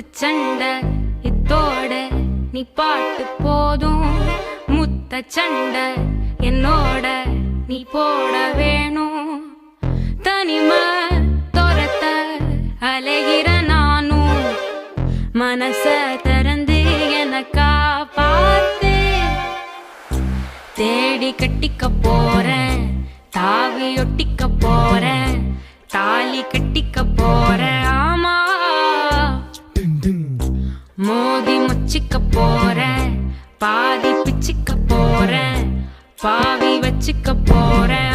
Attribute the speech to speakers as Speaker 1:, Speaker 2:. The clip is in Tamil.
Speaker 1: சண்டை இத்தோட நீ பாட்டு போதும். முத்த சண்டை என்னோட நீ போட வேணும். தனிமை துரத்த அலைகிற நானும் மனச திறந்து எனக்கா பார்த்து தேடி கட்டிக்க போறேன். தாவி ஒட்டிக்க போறேன். தாலி கட்டிக்க போறேன். ஆமா மோதி முச்சிக்க போறேன். பாதி பிச்சுக்க போறேன். பாவி வச்சுக்க போறேன்.